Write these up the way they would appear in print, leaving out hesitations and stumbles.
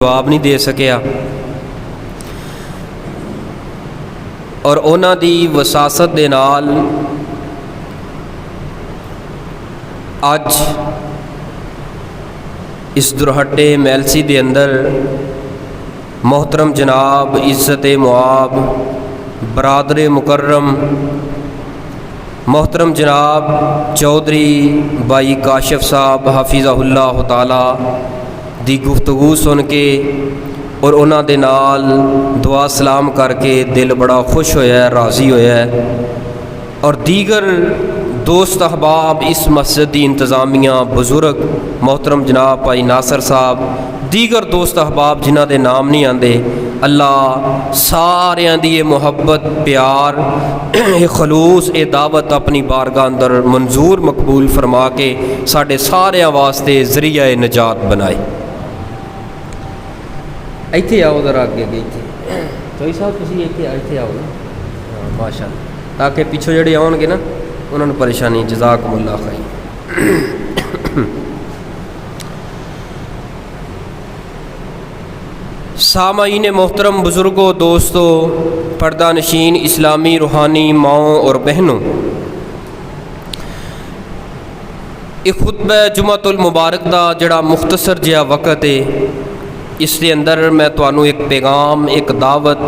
जवाब नहीं दे सकिया और उन्हां दी वसासत दे नाल अज इस दुरहटे मैलसी दे अंदर मोहतरम जनाब इज़्ज़त मुआब बरादर मुकर्रम मोहतरम जनाब चौधरी भाई काशिफ साहब हाफिज़हुल्लाह ताला दी गुफ्तगू सुन के और उन्हां दे नाल दुआ सलाम करके दिल बड़ा खुश होया, राज़ी होया। और दीगर दोस्त अहबाब इस मस्जिद की इंतज़ामिया बुज़ुर्ग मोहतरम जनाब भाई नासर साहब, दीगर दोस्त अहबाब जिन्हां दे नाम नहीं आते, अल्लाह सारियां दी ये मुहब्बत प्यार ये खलूस ये दावत अपनी बारगाह अंदर मंजूर मकबूल फरमा के साढ़े सारियां वास्ते ज़रिया निजात बनाए। इत्थे आओ जरा अगे अगे इत्थे चौधरी साहब तुसीं इत्थे आओ ना, हाँ माशाअल्लाह, ताकि पिछों जिहड़े आउणगे ना उन्होंने परेशानी। जज़ाकुमुल्लाह खैर। सामाईन मोहतरम बुज़ुर्गों दोस्तों पर्दा नशीन इस्लामी रूहानी माओं और बहनों, एक खुतबा जुमातुल मुबारक दा जड़ा मुख्तसर जिहा वक़्त है, इस दे अंदर मैं तुहानू एक पैगाम, एक दावत,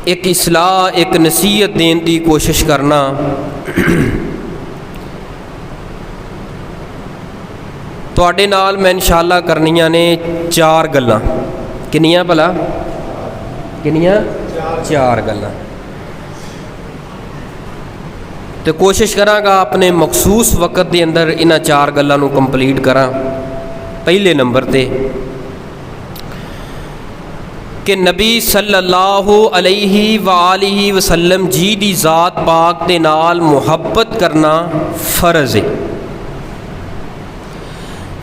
एक इसलाह, एक नसीहत देने की कोशिश करना। तुहाडे नाल मैं इंशाअल्लाह करनियां ने चार गल्लां। किन्नियां भला? किन्नियां? चार गल्लां। तो कोशिश करांगा अपने मखसूस वक़्त के अंदर इन्हां चार गल्लां नूं कंप्लीट करा। पहले नंबर ते कि नबी सल्लल्लाहु अलैहि वालिहि वसल्लम जी दी ज़ात पाक दे नाल मुहब्बत करना फ़र्ज़ है।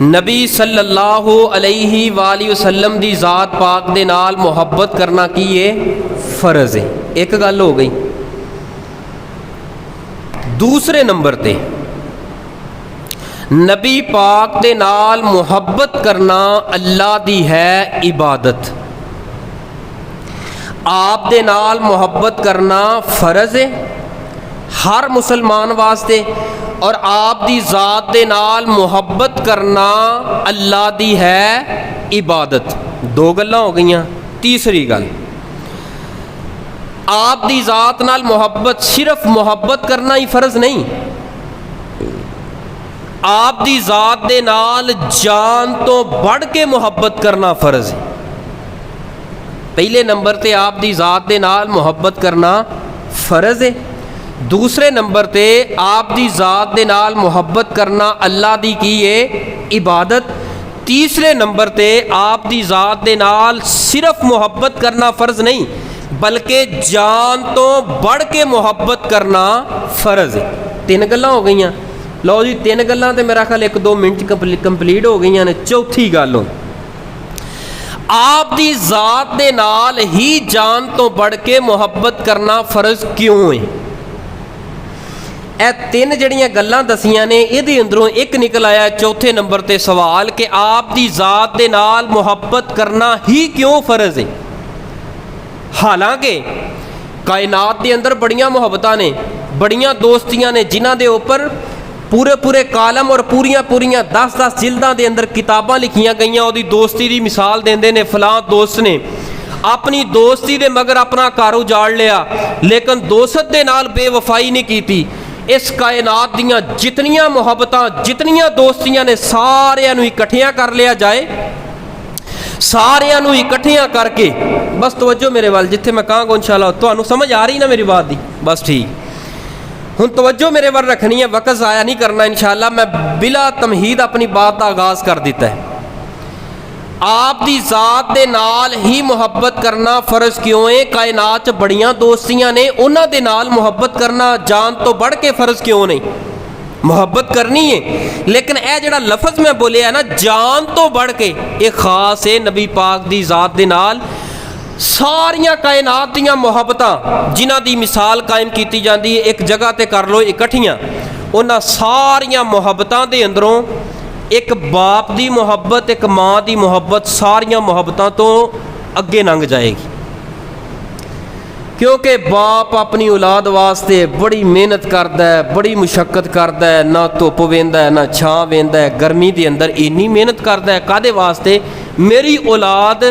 नबी सल्लल्लाहु अलैहि वालिहि वसल्लम दी ज़ात पाक दे नाल मुहब्बत करना की है? फ़र्ज़ है। एक गल हो गई। दूसरे नंबर ते नबी पाक दे नाल मुहब्बत करना अल्लाह दी है इबादत। आप दे नाल मुहब्बत करना फ़र्ज़ है हर मुसलमान वास्ते, और आप दी ज़ात दे नाल मुहब्बत करना अल्लाह दी है इबादत। दो गल्लां हो गईयां। तीसरी गल, आप दी ज़ात नाल मुहब्बत, सिर्फ मुहब्बत करना ही फ़र्ज़ नहीं, आप दी ज़ात दे नाल जान तो बढ़ के मुहब्बत करना फ़र्ज़ है। पहले नंबर ते आप दी ज़ात दे नाल मुहब्बत करना फ़र्ज़ है। दूसरे नंबर ते आप दी ज़ात दे नाल मुहब्बत करना अल्लाह दी की है इबादत। तीसरे नंबर ते आप दी ज़ात दे नाल सिर्फ मुहब्बत करना फ़र्ज़ नहीं, बल्कि जान तो बढ़ के मुहब्बत करना फ़र्ज़ है। तीन गल्लां हो गईयां। लो जी, तीन गल्लां तो मेरा ख्याल 1-2 मिनट कंप्लीट हो गई ने। चौथी गल, आप दी ज़ात दे नाल ही जान तो बढ़ के मुहब्बत करना फ़र्ज़ क्यों है? ए तीन जड़ियाँ गल्लां दसियां ने, इहदे अंदरों एक निकल आया चौथे नंबर ते सवाल कि आप दी ज़ात दे नाल मुहब्बत करना ही क्यों फ़र्ज़ है। हालांकि कायनात के अंदर बड़ियां मुहब्बतां ने, बड़ियां दोस्तियां ने, जिन्हां दे उपर पूरे पूरे कालम और पूरियां 10-10 जिल्दां दे अंदर किताबां लिखियां गईयां। उहदी दोस्ती की मिसाल देंदे ने, फलां दोस्त ने अपनी दोस्ती दे मगर अपना घर उजाड़ लिया, लेकिन दोस्त दे नाल बेवफाई नहीं की। इस कायनात दियां जितनियां मुहब्बतां, जितनियां दोस्तियां ने, सारियां नूं इकट्ठियां कर लिया जाए, सारियां नूं इकट्ठियां करके, बस तवज्जो मेरे वाल, जिथे मैं कहांगा इंशाअल्लाह तुहानूं समझ आ रही ना मेरी बात दी, बस ठीक। हुण तवज्जो मेरे वाल रखनी है, वक़्त ज़ाया नहीं करना इंशाअल्लाह। मैं बिला तमहीद अपनी बात का आगाज़ कर दिता है। आप दी ज़ात दे नाल ही मुहब्बत करना फ़र्ज़ क्यों है? कायनात बड़ियां दोस्तियां ने, उन्हां दे नाल मुहब्बत करना जान तो बढ़ के फ़र्ज़ क्यों नहीं? मुहब्बत करनी है, लेकिन यह जड़ा लफज मैं बोलिया ना, जान तो बढ़ के, ये खास है नबी पाक दी ज़ात दे नाल। सारियां कायनात दियां मुहब्बतां जिन्हां दी मिसाल कायम की जाती है, एक जगह ते कर लो इकट्ठियां, उन्हां सारियां मुहब्बतां दे अंदरों एक बाप की मुहब्बत, एक माँ की मुहब्बत सारिया मुहब्बतों तो अगे लंघ जाएगी, क्योंकि बाप अपनी औलाद वास्ते बड़ी मेहनत करता है, बड़ी मुशक्कत करता है, ना धुप वेंदा है ना छां वेंदा है, गर्मी के अंदर इन्नी मेहनत करता है कादे वास्ते, मेरी औलाद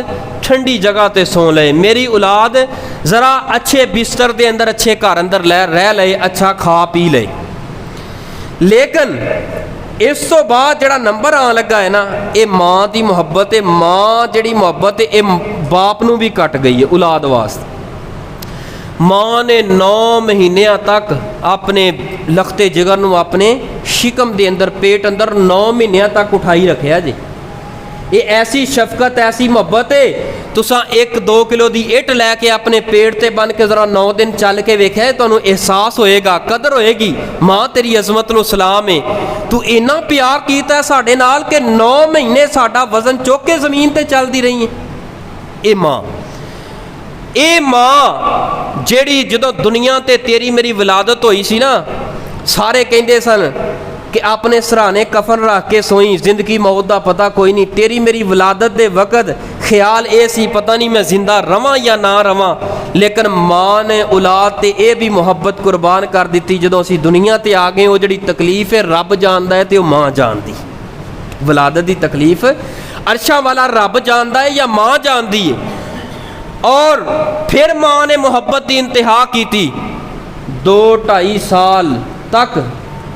ठंडी जगह ते सौ ले, मेरी औलाद ज़रा अच्छे बिस्तर के अंदर अच्छे घर अंदर रह ले, अच्छा खा पी ले। लेकिन इस तो बाद जिहड़ा नंबर आन लगा है ना, ये माँ की मुहब्बत है, माँ जिहड़ी मुहब्बत है ये बाप नूं भी घट गई है औलाद वास्ते। माँ ने 9 महीनों तक अपने लखते जिगर नूं अपने शिकम के अंदर पेट अंदर 9 महीनों तक उठाई रखिया जी। ये ऐसी शफकत ऐसी मुहब्बत है, तुसा 1-2 किलो की इट लैके अपने पेट से बन के जरा 9 दिन चल के वेख्या, तुहानूं एहसास होएगा, कदर होएगी। माँ तेरी अजमत नूं सलाम है, तू इन्ना प्यार कीता साडे नाल कि 9 महीने साडा वजन चुक के जमीन ते चलदी रही है। ये माँ जिहड़ी जदों दुनिया ते तेरी मेरी विलादत होई सी ना, सारे कहंदे सन कि अपने सराहने कफन रख के सोई, जिंदगी मौत का पता कोई नहीं। तेरी मेरी विलादत के वक्त ख्याल ये सी पता नहीं मैं जिंदा रवां या ना रवां, लेकिन माँ ने औलाद ते ये भी मुहब्बत कुर्बान कर दी। जदों असीं दुनिया ते आ गए, वो जिहड़ी तकलीफ है रब जानदा है ते वो माँ जानदी। विलादत की तकलीफ अरशा वाला रब जानदा है या माँ जानदी है। और फिर माँ ने मुहब्बत की इंतहा की, 2-2.5 साल तक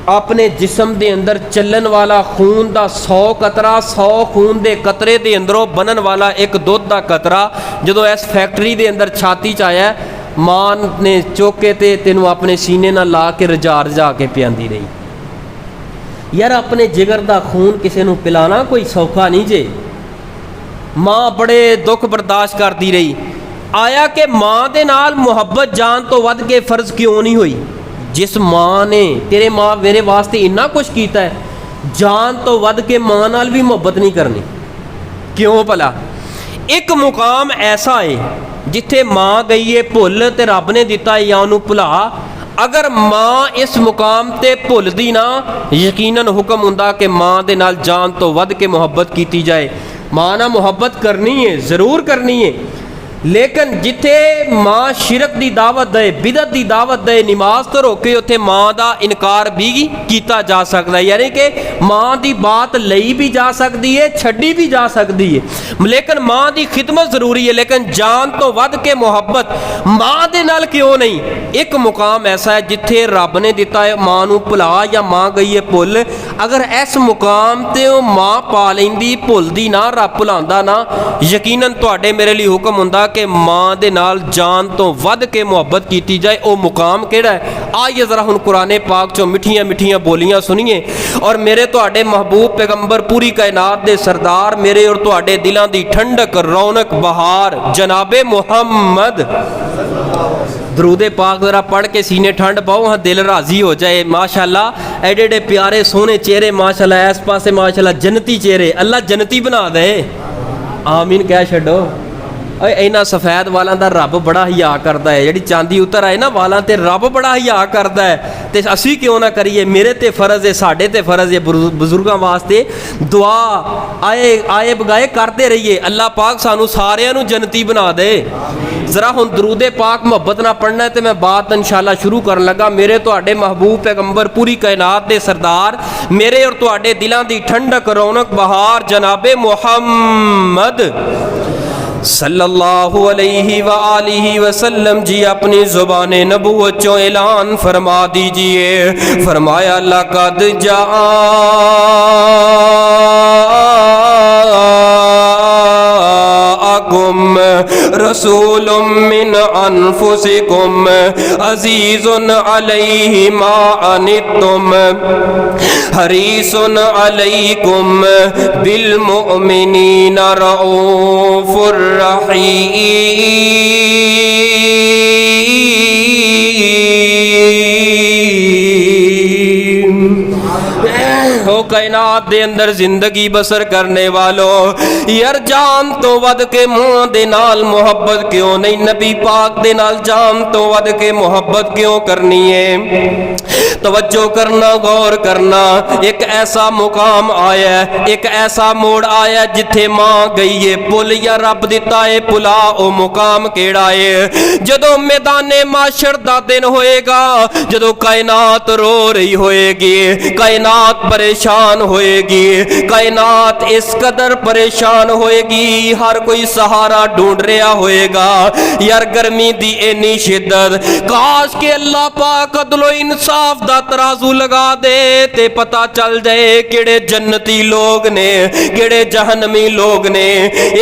अपने जिस्म के अंदर चलन वाला खून का 100 कतरा, 100 खून के कतरे के अंदरों बनन वाला एक दुध का कतरा जो इस फैक्ट्री के अंदर छाती च आया, माँ ने चुक के तेनों अपने सीने नाल ला के रजा के पियांदी रही। यार अपने जिगर का खून किसी को पिलाना कोई सौखा नहीं जे। माँ बड़े दुख बर्दाश्त करती रही। आया कि माँ के नाल मुहब्बत जान तो वध के फर्ज क्यों नहीं हुई। जिस माँ ने तेरे माँ मेरे वास्ते इन्ना कुछ किया है, जान तो वध के माँ नाल भी मुहब्बत नहीं करनी क्यों भला। एक मुकाम ऐसा है जिथे माँ गई है भुल ते रब ने दिता है या उन्होंने भुला। अगर माँ इस मुकाम ते भुलदी ना, यकीनन हुक्म हुंदा कि माँ दे नाल जान तो वध के मुहब्बत की जाए। माँ नाल मुहब्बत करनी है, ज़रूर करनी है, लेकिन जिथे माँ शिरक की दावत दे, बिदत की दावत दे, नमाज तो रोके, उत्थे माँ का इनकार भी किया जा सकता है। यानी कि माँ की बात लई भी जा सकती है, छड़ी भी जा सकती है, लेकिन माँ की खिदमत जरूरी है। लेकिन जान तो वध के मुहब्बत माँ दे नाल क्यों नहीं। एक मुकाम ऐसा है जिथे रब ने दिता है माँ नूं भुला या माँ गई है भुल। अगर इस मुकाम ते माँ पा लैंदी, भुलदी ना, रब भुलांदा ना, यकीनन तुहाडे मेरे लिए हुक्म हुंदा कि माँ दे नाल जान तो वध के मुहब्बत की जाए। वो मुकाम केड़ा है, आइए जरा हुण कुरान पाक चो मिठियां मिठियां बोलियां सुनिए और मेरे तुहाडे महबूब पैगंबर पूरी कायनात दे सरदार, मेरे और तुहाडे दिलां दी ठंडक रौनक बहार जनाबे मुहम्मद दरूदे पाक जरा पढ़ के सीने ठंड पाओ, हाँ दिल राजी हो जाए। माशाल्लाह एडे एडे प्यारे सोहने चेहरे, माशाल्लाह इस पासे माशाल्लाह जन्नती चेहरे, अल्लाह जन्नती बना दे, आमीन कह छड्डो। इन्हां सफेद वालों का रब बड़ा हिया करता है, जी चांदी उतर आए ना वालों ते रब बड़ा हिया करता है, तो असी क्यों ना करिए। मेरे ते फर्ज है, साढ़े ते फर्ज है, बुजुर्गों वास्ते दुआ आए आए बगाए करते रहिए। अल्लाह पाक सानू सारियां नू जन्नती बना दे। जरा हुण दरूदे पाक मुहब्बत ना पढ़ना है तो मैं बात इंशाअल्लाह शुरू करन लगा। मेरे तुहाडे महबूब पैगंबर पूरी कायनात दे सरदार, मेरे और तुहाडे दिलां दी ठंडक रौनक बहार जनाबे मुहम्मद सल्लल्लाहु अलैहि व आलिहि वसल्लम जी अपनी ज़ुबाने नबूवत चो ऐलान फरमा दीजिए। फरमाया लक़द जाअकुम रसूलुम मिन अनफुसिकुम अज़ीज़ुन अलैहि मा अनित्तुम हरीसुन अलैकुम बिल मुमिनीना रऊफ़ुर रहीम। ओ कायनात दे अंदर जिंदगी बसर करने वालों, यार जान तो वध के मां दे नाल मुहब्बत क्यों नहीं, नबी पाक दे नाल जान तो वध के मुहब्बत क्यों करनी है? तवज्जो करना, गौर करना। एक ऐसा मुकाम आया, एक ऐसा मोड़ आया जिथे मां गई है पुल या रब दिता है पुला। ओ मुकाम केड़ा है? जदों मैदाने माशर दा दिन होएगा, जदों कायनात रो रही होएगी, कायनात परेशान होएगी, कायनात इस कदर परेशान होएगी, हर कोई सहारा ढूंढ रहा होएगा। यार गर्मी दी इन्नी शिद्दत, काश के अल्लाह पाक अदलो इंसाफ दा तराजू लगा दे ते पता चल जाए किहड़े जन्नती लोग ने किहड़े जहन्नमी लोग ने।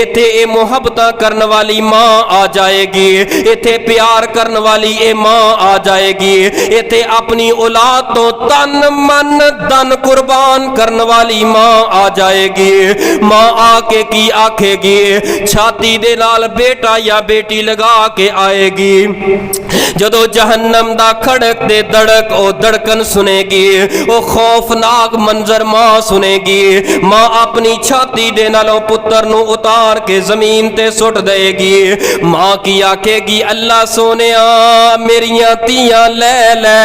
इथे ए मुहब्बतां करन वाली मां आ जाएगी, इथे प्यार करन वाली ए मां आ जाएगी, इथे अपनी औलाद तो तन मन धन कुर्बान करन वाली मां आ जाएगी। मां आके की आखेगी? छाती दे नाल बेटा या बेटी लगा के आएगी। जदों जहन्नम दा खड़क दे धड़क ओ धड़कन सुनेगी, ओ खौफनाक मंजर मां सुनेगी। मां अपनी छाती दे नालों पुत्र नू उतार के जमीन ते सुट देगी। मां की आखेगी, अल्लाह सोनिया मेरियां तियां ले ले,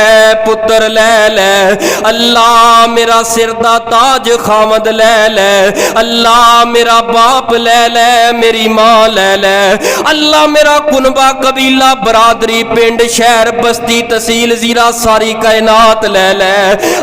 पुत्र ले ले, अल्लाह मेरा सिर दा ताज खामद ले ले, अल्लाह मेरा बाप ले ले, मेरी मां ले ले, अल्लाह मेरा कुनबा कबीला बरादरी पिंड शहर बस्ती तहसील जीरा सारी कायनात ले ले।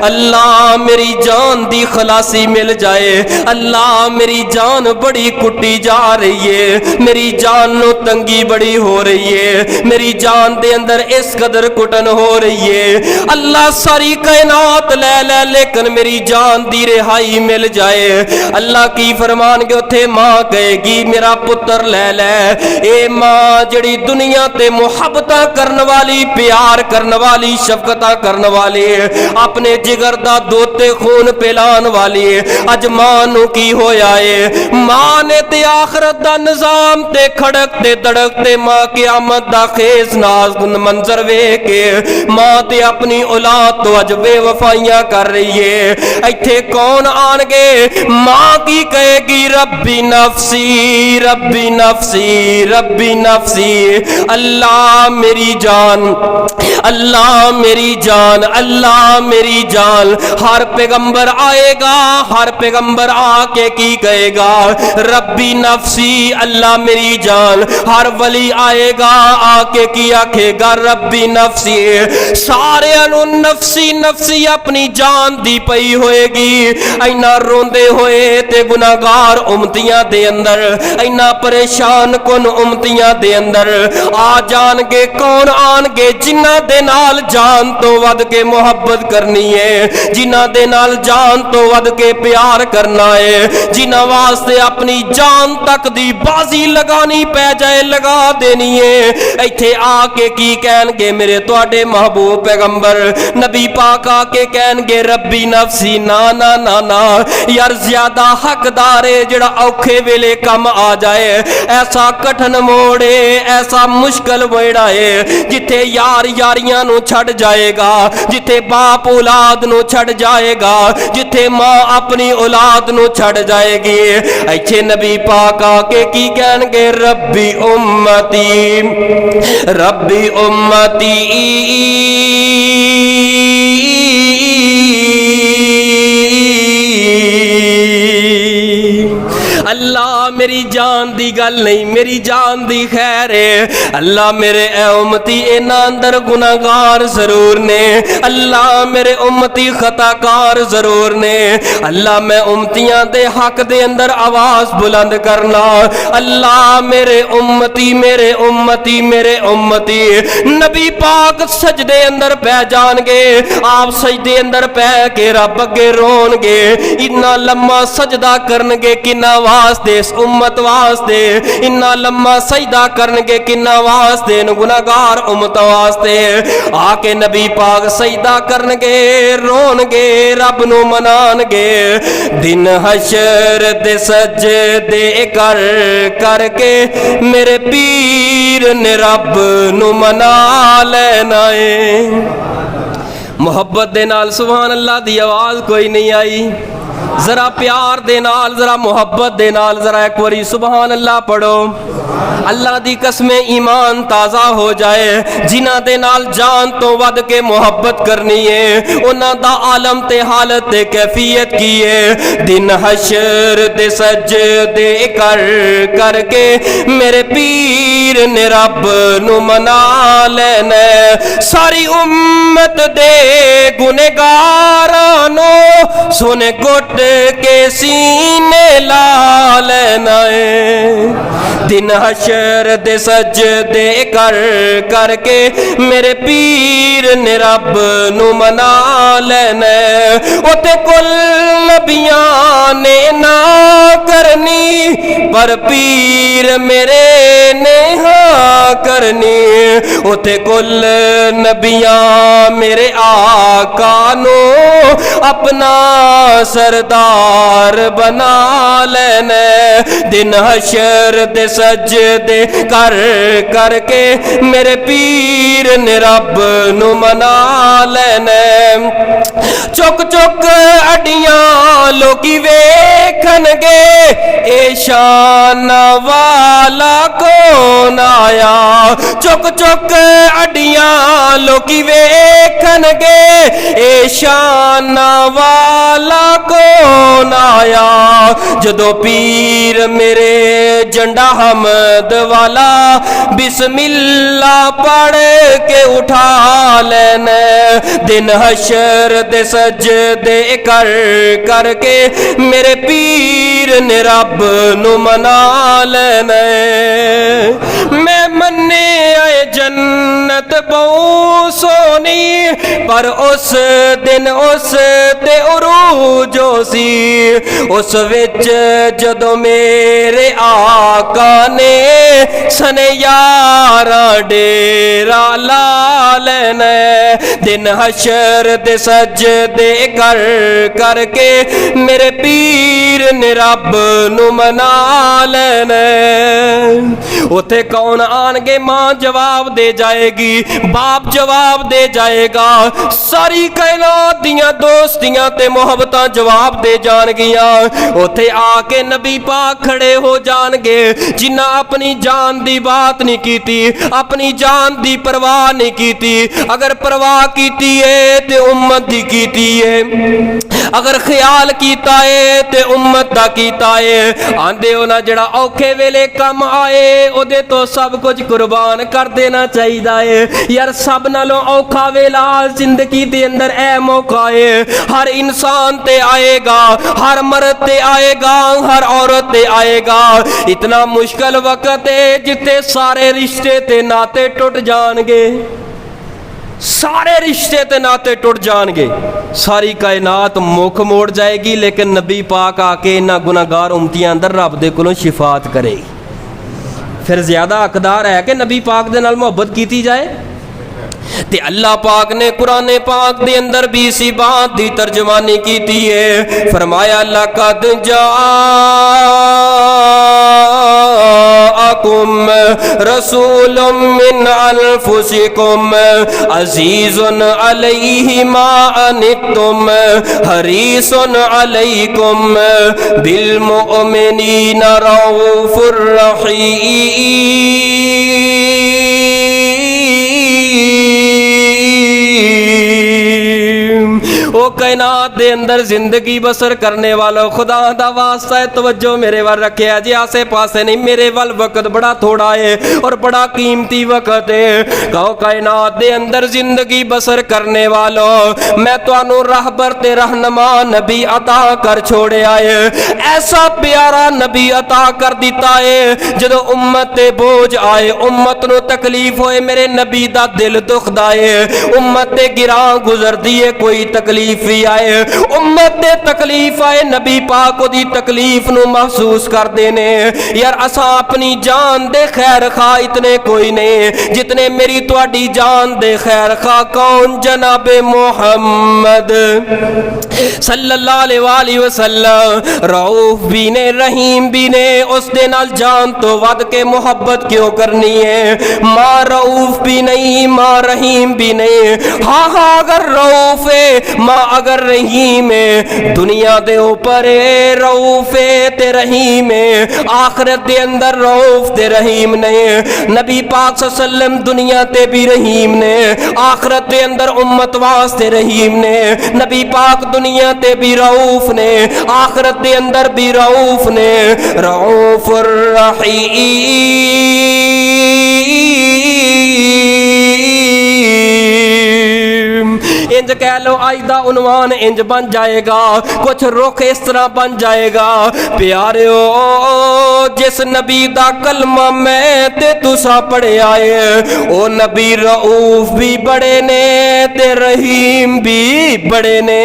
अल्लाह मेरी जान दी खलासी मिल जाए, अल्लाह मेरी जान बड़ी कुटी जा रही है, मेरी जान नो तंगी बड़ी हो रही है, मेरी जान दे अंदर इस कदर कुटन हो रही है। अल्लाह सारी कायनात ले ले लेकिन मेरी जान दी रिहाई मिल जाए। अल्लाह की फरमान के उथे मां कहेगी मेरा पुत्र ले ले। ए मां जड़ी दुनिया ते मुहब्बतां करन वाली, प्यार करन वाली, शफकतां करन वाली, अपने जिगर दा दोते खून पिलान वाली, अज मां नू की होया है? मां ने ते आखरत दा निजाम ते खड़कते धड़कते मां क़यामत दा खेज नाज मंजर वेख के मां ते अपनी औलाद तो अज बेवफाइयां कर रही है। इत्थे कौन आनगे? मां की कहेगी रब्बी नफसी, रब्बी नफसी, रब्बी नफसी, अल्लाह मेरी जान, अल्लाह मेरी जान, अल्लाह मेरी जान। हर पैगंबर आएगा, हर पैगंबर आके की कहेगा? रब्बी नफसी, अल्लाह मेरी जान। हर वली आएगा आके की आखेगा? रब्बी नफसी। सारे अनु नफसी नफसी अपनी जान दी पई होएगी। इन्ना रोंदे होए ते गुनाहगार उम्मतियां दे अंदर, इन्ना परेशान कुन उम्मतियां दे अंदर आ जाणगे। कौन आणगे? जिन्हां दे नाल जान तो वध के मुहब्बत करनी है, जिन्हां दे नाल जान तो वध के प्यार करना है, जिन्हां वास्ते अपनी जान तक दी बाजी लगानी पै जाए लगा देनी है। इत्थे आके की कहणगे? मेरे तुहाडे महबूब पैगंबर नबी पाक आके कहणगे रब्बी नफसी। ना ना ना ना यार, ज्यादा हकदार है जेड़ा औखे वेले कम आ जाए। ऐसा कठिन मोड़ है, ऐसा मुश्किल वेड़ा है जिथे यार यारियां नू छड़ जाएगा, जिथे बाप औलाद नू छड़ जाएगा, जिथे मां अपनी औलाद नू छड़ जाएगी। इत्थे नबी पाक आके की कहणगे? रब्बी उम्मती, रब्बी उम्मती, अल्लाह मेरी जान दी गल नहीं, मेरी जान दी खैर है। अल्लाह मेरे ए उम्मती इन्हां अंदर गुनाहगार जरूर ने, अल्लाह मेरे उम्मती खताकार जरूर ने। अल्लाह मैं उम्मतियां दे हक दे अंदर आवाज बुलंद करना, अल्लाह मेरे उम्मती, मेरे उम्मती, मेरे उम्मती। नबी पाक सजदे अंदर पै जाणगे, आप सजदे अंदर पै के रब अगे रोणगे। इन्ना लम्मा सजदा करनगे किन्ना वास्ते? इस उम्मत वास्ते। इन्ना लम्मा सजदा करनगे किन्ना वास्ते? गुनाहगार उम्मत वास्ते। आके नबी पाक सजदा करनगे, रोणगे, रब नू मनाणगे। दिन हशर दे सजदे कर करके मेरे पीर ने रब नू मना लेना है। मोहब्बत दे नाल सुभान अल्लाह दी आवाज कोई नहीं आई। जरा प्यार दे नाल, जरा मुहब्बत दे नाल, जरा एक बारी सुभान अल्लाह पढ़ो। अल्लाह दी कसमें ईमान ताज़ा हो जाए। जिन्हां दे नाल जान तो वध के मुहब्बत करनी है, उन्हां दा आलम ते हालत ते कैफियत की है। दिन हशर दे सजदे कर करके मेरे पीर ने रब नू मना लेना। सारी उम्मत दे गुनहगारां नू सोने घुट के सीने ला लेना है। दिन हशर दे सजदे कर करके मेरे पीर ने रब नू मना लेना। उते कुल नबियां ने ना करनी, पर पीर मेरे ने हाँ करनी। उते कुल नबियां मेरे आका नू अपना सरदार बना लेना। दिन हशर दे सजदे कर करके मेरे पीर ने रब नू मना लेना। चुक चुक अडियां लोकी वेखणगे, ए शान वाला कौन आया। चुक चुक अडियां लोकी वेखणगे, ए शान वाला कौन आया। जदों पीर मेरे झंडा हमद वाला बिस्मिल्ला पढ़ के उठा लेना। दिन हशर दे सजदे कर करके मेरे पीर ने रब नू मना लेना। मैं मन्ने आए जन्नत बहु सोनी, पर उस दिन उस ते उरूज सी। उस विच जदों मेरे आका ने सने यारा डेरा ला लेना। दिन हशर दे सजदे कर करके मेरे पीर ने रब नू मना लेना। उथे कौन आनगे? मां जवाब दे जाएगी, बाप जवाब दे जाएगा, सारी कायनात दियां दोस्तियां ते मोहब्बतां जवाब दे जाणगियां। उथे आके नबी पाक खड़े हो जाणगे, जिन्हां अपनी जान दी बात नहीं कीती, अपनी जान दी परवाह नहीं कीती। अगर परवाह कीती है ते उम्मत दी कीती है, अगर ख्याल कीता है ते उम्मत दा कीता है। आंदे हो ना जड़ा औखे वेले कम आए ओदे तो सब कुछ कुर्बान कर देना चाहिए है। यार सब नालों औखा वेला जिंदगी दे अंदर ए मौका है। हर इंसान ते आएगा, हर मर्द ते आएगा, हर औरत ते आएगा। इतना मुश्किल वक्त है जिथे सारे रिश्ते ते नाते टुट जाएंगे, सारे रिश्ते ते नाते टुट जाएंगे, सारी कायनात मुख मोड़ जाएगी। लेकिन नबी पाक आके इन्हां गुनाहगार उम्मतियां अंदर रब दे कोलों शिफात करेगी। फिर ज्यादा हकदार है कि नबी पाक दे नाल मोहब्बत कीती जाए। ते अल्लाह पाक ने कुरान पाक दे अंदर भी इसी बात दी तर्जमानी कीती है। फरमाया लक़द जाअकुम रसूलुम मिन अनफुसिकुम अज़ीज़ुन अलैहि मा अनित्तुम हरीसुन अलैकुम बिल मुमिनीना रऊफुर रहीम। ओ कायनात दे अंदर जिंदगी बसर करने वालों, खुदा दा वास्ता है तवज्जो मेरे वाल रखे जी, आसे पासे नहीं, मेरे वाल वक्त बड़ा थोड़ा है और बड़ा कीमती वक्त है। कहो कायनात दे अंदर जिंदगी बसर करने वालों, मैं तुहानू रहबर ते रहनुमा नबी अता कर छोड़े आए। ऐसा प्यारा नबी अता कर दिता है जदों उम्मत ते बोझ आए, उम्मत नू तकलीफ होए, मेरे नबी दा दिल दुखदा है। उम्मत ते गिरां गुजरदी है, कोई तकलीफ भी आए, उम्मत दे तकलीफ आए, नबी पाक ओदी तकलीफ नू महसूस कर देने। यार असा अपनी जान दे खैर खा इतने कोई नहीं जितने मेरी तुहाडी जान दे खैर खा कौन? जनाबे मोहम्मद सल्लल्लाहु अलैहि वसल्लम। रऊफ भी ने, रहीम भी ने, उस दे नाल जान तो वध के मोहब्बत क्यों करनी है? मां रऊफ भी नहीं, मां रहीम भी नहीं। हाँ हाँ अगर रऊफ है, मां अगर रहीम दुनिया दे ऊपर रऊफ ते रहीम आखिरत दे अंदर रऊफ ते रहीम ने। नबी पाक सल्लम दुनिया ते भी रहीम ने, आखिरत दे अंदर उम्मत वास्ते रहीम ने। नबी पाक दुनिया ते भी रऊफ ने, आखिरत दे अंदर भी रऊफ ने। रऊफुर रहीम इंज कह लो, आज दा उन्वान इंज बन जाएगा, कुछ रुख इस तरह बन जाएगा। प्यारियो जिस नबी दा कलमा मैं ते तुसा पढ़िया है, ओ नबी रऊफ भी बड़े ने ते रहीम भी बड़े ने।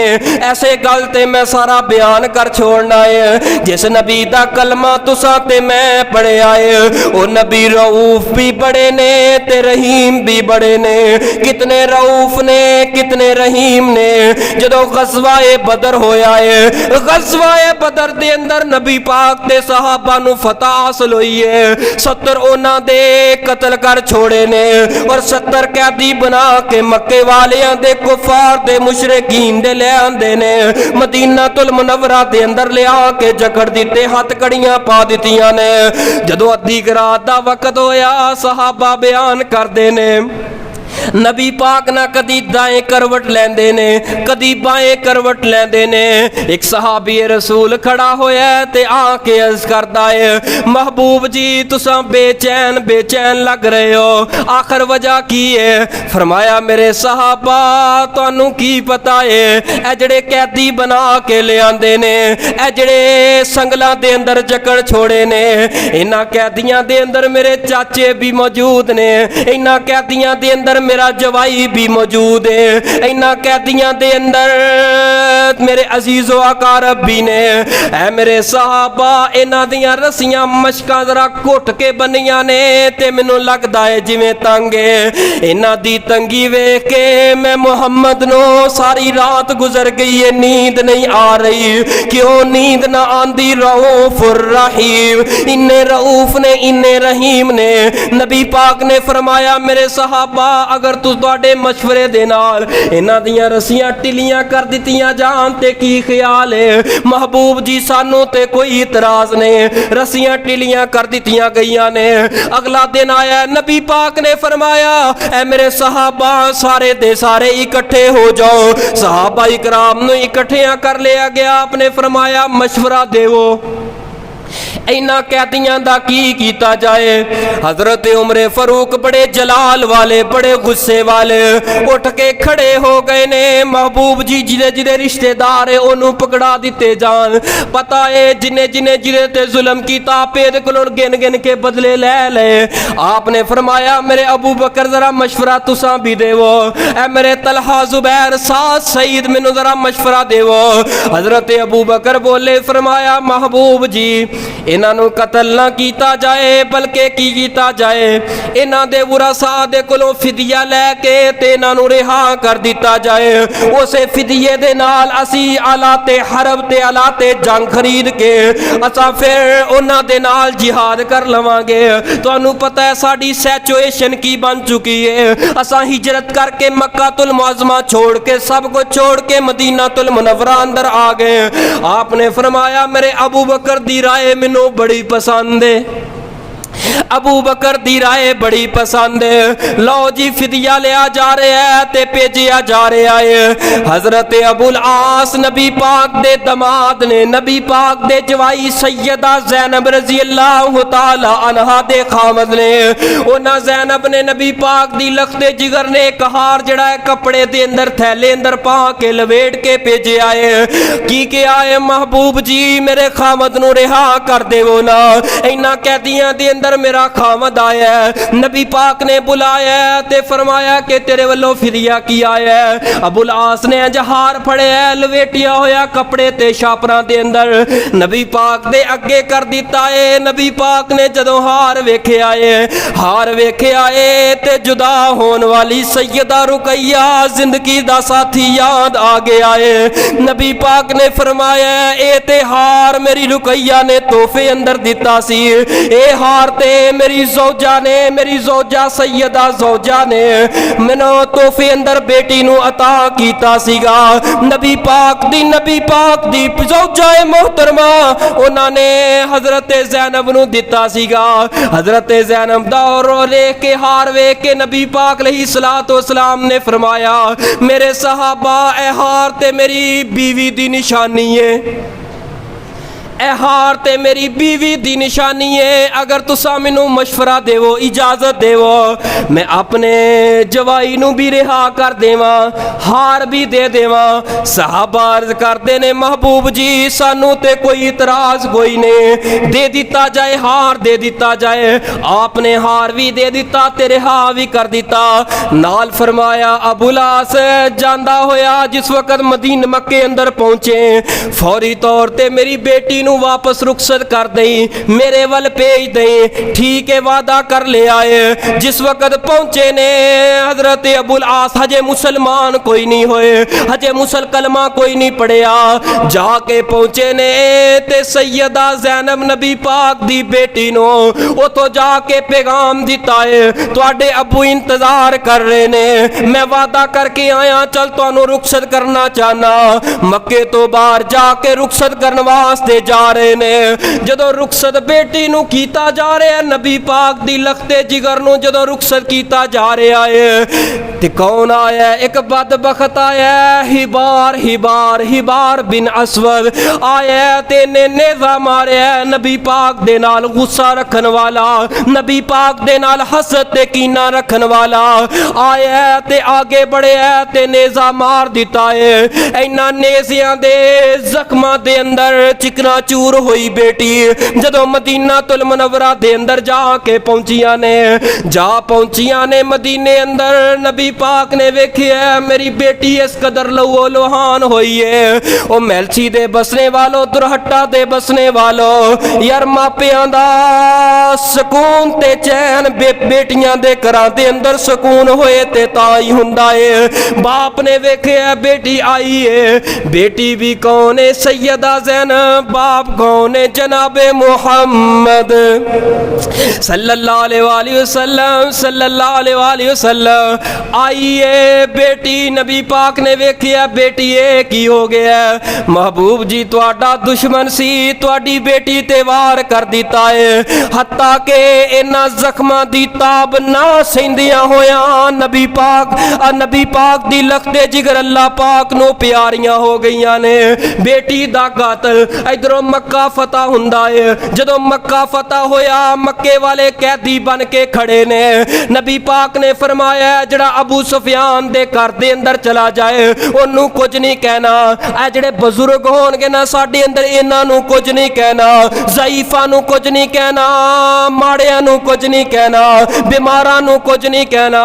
ऐसे गल ते मैं सारा बयान कर छोड़ना है। जिस नबी दा कलमा तुसा ते मैं पढ़िया है, ओ नबी रऊफ भी बड़े ने ते रहीम भी बड़े ने। कितने रऊफ ने कितने रहीम ने। जदों गज़वाए बदर होया है, गज़वाए बदर दे अंदर नबी पाक ते सहाबा नू फतह हासिल हुई है। 70 उन्हां दे कतल कर छोड़े ने और 70 कैदी बना के मक्के वालियां दे कुफार दे मुशरिकीन दे ले आंदे ने। मदीना तुल मुनव्वरा दे अंदर ले आके जकड़ दिते, हथ कड़ियां पा दितियां ने। जदों अद्धी रात दा वक्त होया, सहाबा बयान करदे ने नबी पाक ना कदी दाएं करवट लेंदे ने, कदी बाएं करवट लेंदे ने। एक सहाबी रसूल खड़ा होया ते आके अर्ज करदा है, महबूब जी तुसा बेचैन बेचैन लग रहे हो, आखिर वजह की है? फरमाया मेरे सहाबा तुहानू की पता है, ए जड़े कैदी बना के ले आंदे ने, ए जड़े संगलां दे अंदर जकड़ छोड़े ने, इन्हां कैदियां दे अंदर मेरे चाचे भी मौजूद ने, इन्हां कैदियां दे अंदर मेरा जवाई भी मौजूद है, इन्हां कैदियां दे अंदर मेरे अजीजो अकारब भी ने। ऐ मेरे सहाबा इन्हां दियां रस्सियां मशकां जरा घुट के बनियां ने ते मैनू लगदा है जिवें तंग है। इन्हां दी तंगी वेख के मैं मुहम्मद नो सारी रात गुजर गई है, नींद नहीं आ रही। क्यों नींद ना आंदी? रऊफुर रहीम, इन्ने रऊफ ने इन्ने रहीम ने। नबी पाक ने फरमाया मेरे सहाबा अगर तुहाडे मशवरे दे नाल इन्हां दियां रस्सियां ढिलियां कर दित्तियां जान ते की ख्याल है? महबूब जी सानू ते कोई इतराज नहीं, रस्सियां ढिलियां कर दित्तियां गईयां ने। अगला दिन आया, नबी पाक ने फरमाया ऐ मेरे सहाबा सारे दे सारे इकट्ठे हो जाओ। सहाबा इकराम नू इकट्ठियां कर लिया गया। आपने फरमाया मशवरा देवो इन्हां कैदियां दा की कीता जाए। हजरत उमर फरूक बड़े जलाल वाले, बड़े गुस्से वाले, उठ के खड़े हो गए ने। महबूब जी जिदे जिदे रिश्तेदार है उन्होंने पकड़ा दिते जान। पता है जिन्हें जिन्हें जिदे ते जुल्म कीता आपे दे कोलों गिन गिन के बदले ले ले। आपने फरमाया मेरे अबू बकर जरा मशवरा तुसा भी देवो, ऐ मेरे तलहा जुबैर साद सईद मैनू जरा मशवरा देवो। हजरत अबू बकर बोले, फरमाया महबूब जी इन्हों कतल ना किया जाए बल्कि की किया जाए, इन्हों दे वरासा दे कोलों फिदिया लैके ते इन्हों रिहा कर दिता जाए। उस फिदिये दे नाल असी आलाते हरब ते आलाते जंग खरीद के असा फिर उन्हां दे नाल जिहाद कर लवांगे। तुहानू पता है साडी सिचुएशन की बन चुकी है। असा हिजरत करके मक्का तुल मुअज़्ज़मा छोड़ के सब कुछ छोड़ के मदीना तुल मुनव्वरा अंदर आ गए। आपने फरमाया मेरे अबू बकर दी राय मैनू बड़ी पसंद है, अबू बकर दी राय बड़ी पसंद है। लो जी फिदिया लिया जा रहा है ते भेजिया जा रहा है। हजरत अबुल आस नबी पाक दे दमाद ने, नबी पाक दे जवाई सैयदा ज़ैनब रज़ी अल्लाह तआला अन्हा दे खामद ने। उन्हां ज़ैनब ने नबी पाक दी लखते जिगर ने एक हार जड़ा है कपड़े दे अंदर थैले अंदर पा के लवेट के भेजे आए। की के आए महबूब जी मेरे खामद नू रिहा कर देवो ना, इन्हां कैदियां दे अंदर मेरा खामद आया है। नबी पाक ने बुलाया ते फरमाया कि तेरे वालों फिदिया की आया है। अबुल आस ने जहार फड़िया लवेटिया होया कपड़े ते छापरां दे अंदर नबी पाक दे अगे कर दिता है। नबी पाक ने जदों हार वेखे आए, हार वेखे आए ते जुदा होने वाली सैयदा रुकैया जिंदगी दा साथी याद आ गया है। नबी पाक ने फरमाया ए ते हार मेरी रुकैया ने तोहफे अंदर दिता सी, ए हार ते मेरी जोजा ने, मेरी जोजा सैयदा जोजा ने मैनू तोहफे अंदर बेटी नू अता कीता सीगा। नबी पाक दी जोजा मोहतरमा उन्होंने हजरत ज़ैनब नू दिता सीगा। हजरत ज़ैनब दा और देख के हार वेख के नबी पाक अलैहिस्सलातु वस्सलाम ने फरमाया मेरे सहाबा ए हार ते मेरी बीवी दी निशानी है, ए हार ते मेरी बीवी दी निशानी है। अगर तुसा मैनू मशवरा देवो, इजाजत देवो, मैं अपने जवाई नू भी रिहा कर देवा, हार भी दे देवा। सहाबा अर्ज करते ने महबूब जी सानू ते कोई इतराज कोई नहीं, दे दिता जाए, हार दे दिता जाए। आपने हार भी दे दिता ते रिहा भी कर दिता। नाल फरमाया अबुल आस जांदा होया जिस वक्त मदीना मक्के अंदर पहुंचे फौरी तौर ते मेरी बेटी नू वापस रुखसत कर दई, मेरे वल भेज दई। ठीक है वादा कर ले आए। जिस वक्त पहुंचे ने हजरत अबुल आस हजे मुसलमान कोई नहीं होए, हजे मुसल कलमा कोई नहीं पढ़िया, जाके पहुंचे ने ते सैयदा ज़ैनब नबी पाक दी बेटी नो उतो जाके पैगाम दिता है तुहाडे अबू इंतजार कर रहे ने, मैं वादा करके आया चल तुहानू रुखसत करना चाहना। मक्के तो बाहर जाके रुखसत करने वास्ते जा रहे ने। जदों रुखसत बेटी नू कीता जा रहा है, नबी पाक दी लखते जिगर नू जदों रुखसत कीता जा रहा है ते कौन आया? एक बदबख्त आया हिबार बिन असवद आया ते ने नेज़ा मारिया नबी पाक दे नाल गुस्सा रखन वाला, नबी पाक दे नाल हसद ते कीना रखन वाला आया ते आगे बढ़िया ते नेज़ा मार दिता है। इन्हां नेज़ियां दे जख्मां दे अंदर चिकना चूर हुई बेटी जदों मदीना तुल मुनव्वरा दे अंदर जाके पहुंचिया ने मदीने अंदर नबी पाक ने वेखिया मेरी बेटी इस कदर लहू लुहान हुई है। ओ मैलसी दे बसने वालों, दुरहट्टा दे बसने वालों, यार मापियां दा सुकून ते चैन बेटियां दे घरां दे अंदर सुकून होए ते ताई हुंदा है। बाप ने वेखिया बेटी आई है, बेटी भी कौन है? सैयदा ज़ैनब। बाप कौन है? जनाबे मोहम्मद सल्लल्लाहु अलैहि वसल्लम आई है बेटी। नबी पाक ने वेखिया बेटी ये की हो गया? महबूब जी तुहाडा दुश्मन सी, तुहाडी बेटी ते वार कर दिता है। हत्ता के इन्हां जख्मां दी ताब ना सहिंदियां होया नबी पाक दी लखते जिगर अल्लाह पाक नू प्यारियां हो गईयां ने। बेटी दा कातल इधरों मक्का फतह हुंदा है। जदों मक्का फतह होया मक्के वाले कैदी बन के खड़े ने। नबी पाक ने फरमाया जड़ा अबू सुफियान दे घर दे अंदर चला जाए ओनू कुछ नहीं कहना। ए जड़े बजुर्ग होणगे ना साडे अंदर इन्हां नू कुछ नहीं कहना, ज़ईफां नू कुछ नहीं कहना, माड़ियां नू कुछ नहीं कहना, बीमारां नू कुछ नहीं कहना।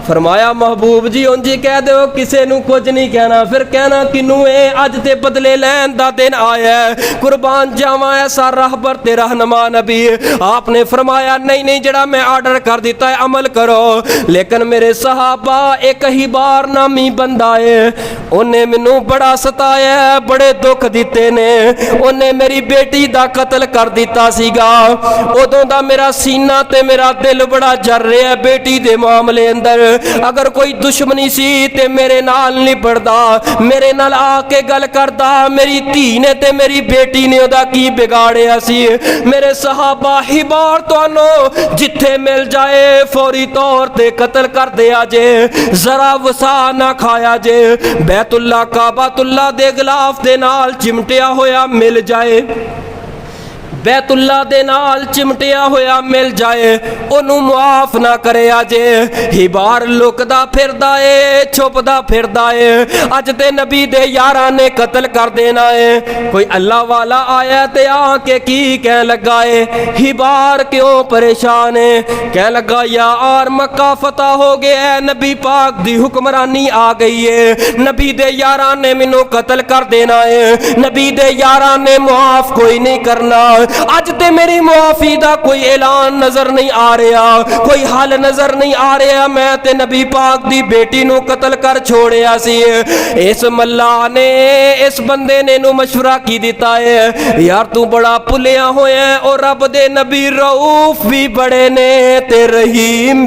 फरमाया महबूब जी उंज ही कह दो किसे नू कुछ नहीं कहना। फिर कहना किनू है? अज ते बदले लैन दा दिन आया है, कुर्बान जावा ऐसा रहबर ते रहनुमा नबी। आपने फरमाया नहीं नहीं जड़ा मैं आर्डर कर दिता है अमल करो। लेकिन मेरे सहाबा एक ही बार नामी बंदा है, उन्हें मैनू बड़ा सताया, बड़े दुख दिते ने। उन्हें मेरी बेटी दा कत्ल कर दिता सीगा। उदों दा मेरा सीना ते मेरा दिल बड़ा जर रहा है बेटी दे मामले अंदर। अगर कोई दुश्मनी सी ते मेरे नाल नहीं बढ़दा, मेरे नाल आके गल करदा। मेरी धी ने ते मेरी बेटी ने ओदा की बिगाड़िया सी? मेरे सहाबा हिबार तुहानू जिथे मिल जाए फौरी तौर ते कत्ल कर दिया जे, जरा वसा ना खाया जे। बैतुल्ला काबातुल्ला दे गिलाफ दे नाल चिमटिया होया मिल जाए, बैतुल्ला दे नाल चिमटिया होया मिल जाए, ओनू मुआफ ना करे अजे। हिबार लुकदा फिरदा है, छुपदा फिरदा है। अज ते नबी दे यारां ने कत्ल कर देना है। कोई अल्लाह वाला आया ते आके की कह लगा है? हिबार क्यों परेशान है? कह लगा यार मक्का फतह हो गया है, नबी पाक दी हुक्मरानी आ गई है, नबी दे यारां ने मैनू कत्ल कर देना है, नबी दे यारां ने मुआफ कोई नहीं करना। अज ते मेरी मुआफी दा कोई ऐलान नजर नहीं आ रहा, कोई हल नजर नहीं आ रहा। मैं ते नबी पाक दी बेटी नू कतल कर छोड़िया सी। इस मल्ला ने, इस बंदे ने नू मशवरा की दिता है, यार तू बड़ा भुलिया होया और रब दे नबी रऊफ भी बड़े ने ते रहीम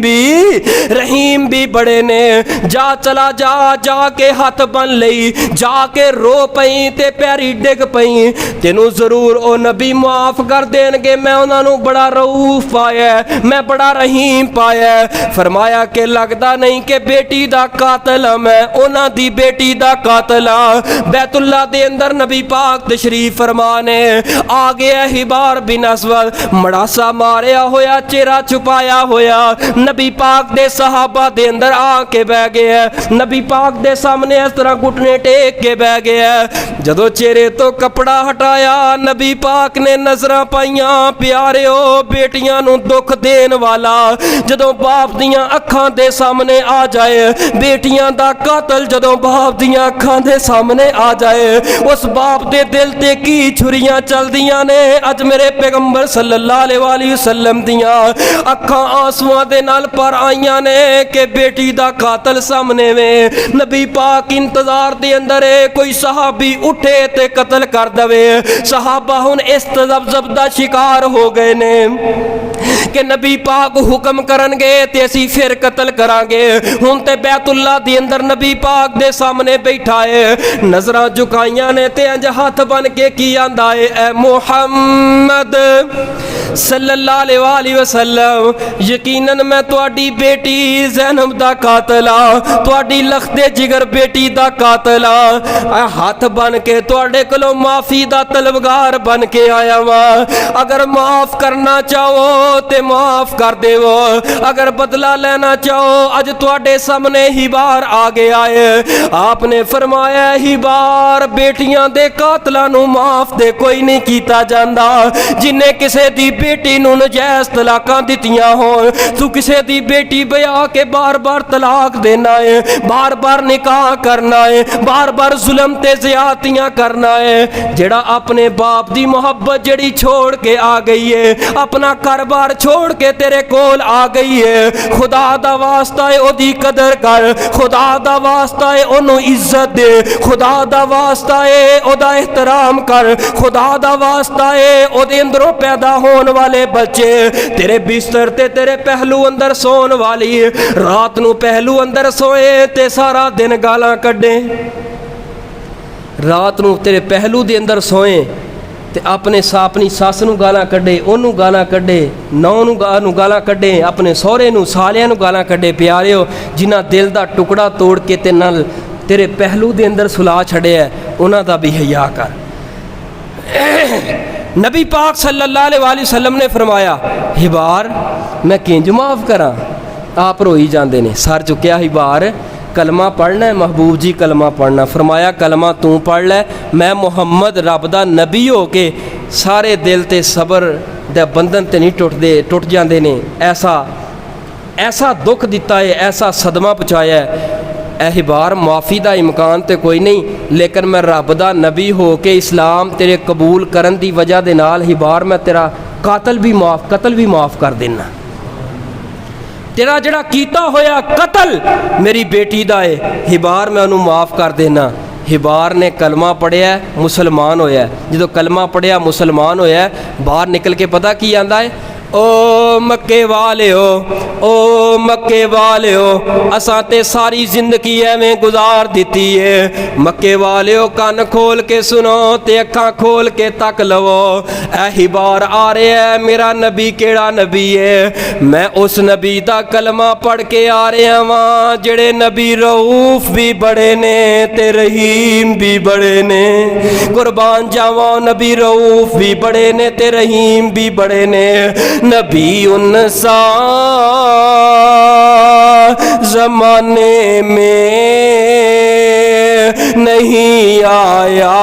भी बड़े ने। जा चला जा, जाके हाथ बन लई, जाके रो पई ते प्यारी डिग पई, तेनू जरूर ओ नबी माफ कर देंगे। मैं उन्होंने बड़ा रऊफ पाया, मैं बड़ा रहीम पाया। फरमाया कि लगता नहीं कि बेटी दा कातल मैं उन्हां दी बेटी दा कातल हाँ। बैतुल्ला दे अंदर नबी पाक तशरीफ फरमाने आ गया हिबार बिन असवद, मड़ासा मारिया होया, चेहरा छुपाया होया, नबी पाक दे सहाबा दे अंदर आके बह गया। नबी पाक दे सामने इस तरह घुटने टेक के बह गया। जदों चेहरे तो कपड़ा हटाया, नबी पाक ने नजरां पाइयां, प्यारिओ बेटियां नूं दुख देन वाला जदों बाप दियां अखां दे सामने आ जाए, बेटियां दा कातल जदों बाप दियां अखां दे सामने आ जाए, उस बाप दे दिल ते की छुरियां चलदियां ने। अज मेरे पैगंबर सल्लल्लाहु अलैहि वसल्लम दियां अखां आंसुआं दे नाल पर आईयां ने कि बेटी दा कातल सामने में। नबी पाक इंतजार दे अंदर है कोई सहाबी उठे ते कतल कर दवे। सहाबा हुन इस तजब्जब दा शिकार हो गए ने कि नबी पाक हुक्म करनगे ते असी फिर कतल करांगे। हुन ते बैतुल्ला दे अंदर नबी पाक दे सामने बैठा है, नजरां झुकाइयां ने ते अंज हाथ बन के की आंदा है, ए मुहम्मद सल्लल्लाहु अलैहि वसल्लम, यकीनन मैं तुहाडी बेटी ज़ैनब दा कातल आ, तुहाडी लखते जिगर बेटी दा कातल आ। हाथ बन के तुहाडे कोलों माफी दा तलबगार बन के आया वां। अगर माफ करना चाहो ते माफ कर देवो, अगर बदला लेना चाहो अज तुहाडे सामने हिबार आ गया है। आपने फरमाया हिबार बेटियां दे कातलां नूं माफ दे कोई नहीं कीता जांदा। जिन्हें किसे दी बेटी नूं नजायज तलाकां दित्तियां होण, तू किसे दी बेटी ब्याह के बार बार तलाक देना है, बार बार निकाह करना है, बार बार जुल्म ते ज़्यादतियां करना है। जेड़ा अपने बाप दी मोहब्बत जड़ी छोड़ के आ गई है, अपना घर बार छोड़ के तेरे कोल आ गई है, खुदा दा वास्ता है ओदी कदर कर, खुदा दा वास्ता है ओनू इज्जत दे, खुदा दा वास्ता है ओदा एहतराम कर, खुदा दा वास्ता है ओदे अंदरों पैदा होने वाले बच्चे तेरे बिस्तर ते तेरे पहलू अंदर सोन वाली रात नू पहलू अंदर सोए ते सारा दिन गालां कड्डे। रात नू तेरे पहलू दे अंदर सोए ते अपनी सस नू गालां कड्डे, ओनू गालां कड्डे, नौ नू गालां कड्डे, अपने सहुरे नू सालियां नू गालां कड्डे। प्यारिओ जिन्हां दिल दा टुकड़ा तोड़ के ते नाल तेरे पहलू दे अंदर सुला छड़िया उन्हां दा भी हया कर। नबी पाक सल्लल्लाहु अलैहि वसल्लम ने फरमाया हिबार मैं किंज माफ़ करा। आप रोई जाते ने, सर चुकया हिबार कलमा पढ़ना है महबूब जी, कलमा पढ़ना। फरमाया कलमा तू पढ़ लै, मैं मुहम्मद रब दा नबी हो के सारे दिल ते सबर दे बंधन ते नहीं टुट जाते ने। ऐसा दुख दिता है, ऐसा सदमा पहुँचाया है। हिबार माफ़ी का इम्कान तो कोई नहीं, लेकिन मैं रब दा नबी हो के इस्लाम तेरे कबूल करन दी वजह दे नाल हिबार मैं तेरा कतल भी माफ़ कर देना। तेरा जड़ा कीता होया कतल मेरी बेटी दा है हिबार मैं उन्होंने माफ़ कर देना। हिबार ने कलमा पढ़िया मुसलमान होया, जो कलमा पढ़िया मुसलमान होया बाहर निकल के पता की आंदा है, ओ मक्के वाले हो असां ते सारी जिंदगी एवें गुजार दिती है। मक्के वाले हो कान खोल के सुनो ते अखां खोल के तक लवो। ऐ हिबार आ रहा है मेरा नबी केड़ा नबी है, मैं उस नबी दा कलमा पढ़ के आ रहा वां जेड़े नबी रऊफ भी बड़े ने ते रहीम भी बड़े ने। कुर्बान जावां नबी रऊफ भी बड़े ने ते रहीम भी बड़े ने। नबी उनसा जमाने में नहीं आया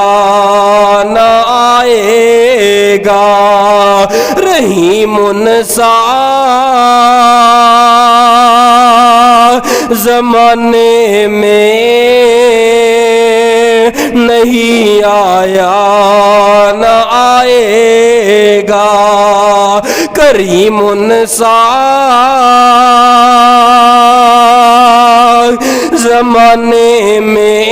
ना आएगा, रहीम उनसा जमाने में नहीं आया न आएगा। करीमुन सा ज़माने में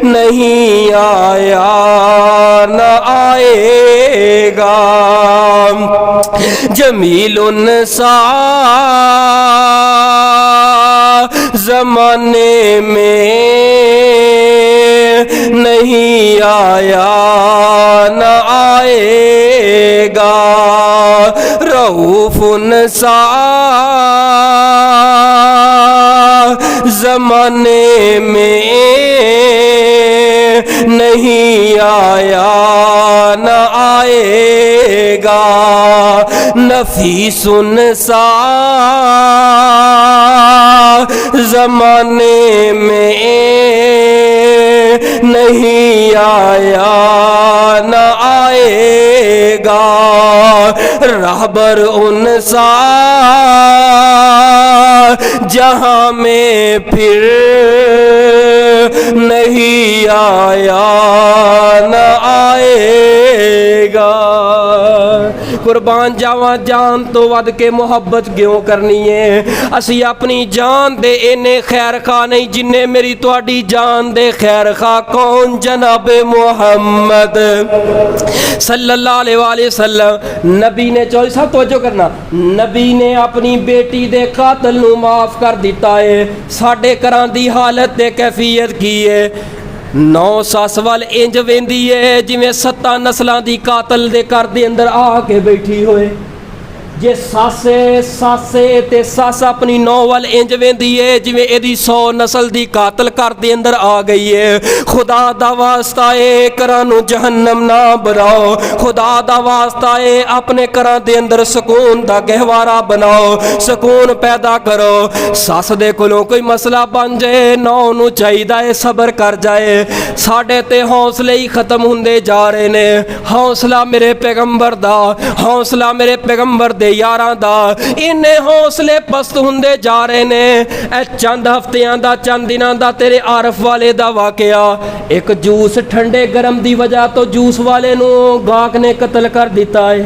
नहीं आया न आएगा। जमीलुन सा ज़माने में नहीं आया न आएगा। रऊफ़ुन सा ज़माने में नहीं आया न आएगा। नफीसुन सा ज़माने में नहीं आया न आएगा। रहबर उन सा जहाँ में फिर नहीं आया न आएगा। कुर्बान जावा जान तो वध के मुहब्बत क्यों करनी है। असी अपनी जान दे इन्ने खैर खा नहीं जिन्ने मेरी तुहाडी जान दे खैर खा। कौन? जनाबे मुहम्मद सल्लल्लाहु अलैहि वसल्लम। नबी ने चौधरी साहब तवज्जो करना, नबी ने अपनी बेटी दे कातल नूं माफ कर दिता है। साडे घरां दी हालत ते कैफियत की है? नौ सस वाल इंज वेंदी है जिवें 7 नस्लों की कातल दे घर दे अंदर आके बैठी होए। जे सासे ते सस अपनी नौ वाल इंज वेंदी है जिवें एदी 100 नस्ल की कातल घर दे अंदर आ गई है। खुदा दा वास्ता है घरां नूं जहन्नम ना बनाओ। खुदा दा वास्ता है अपने घरां दे अंदर सुकून दा गहवारा बनाओ, सुकून पैदा करो। सस दे कोलों कोई मसला बन जाए, नौ नूं चाहीदा है सबर कर जाए। साडे ते हौसले ही खत्म हुंदे जा रहे ने। हौसला मेरे पैगंबर दा, हौसला मेरे पैगंबर दे यारां दा, इन्ने हौसले पस्त हुंदे जा रहे ने। ए चंद हफ्तियां दा, चंद दिनां दा तेरे आरफ वाले दा वाकया। एक जूस ठंडे गरम दी वजह तो जूस वाले नूं गाहक ने कतल कर दिता है।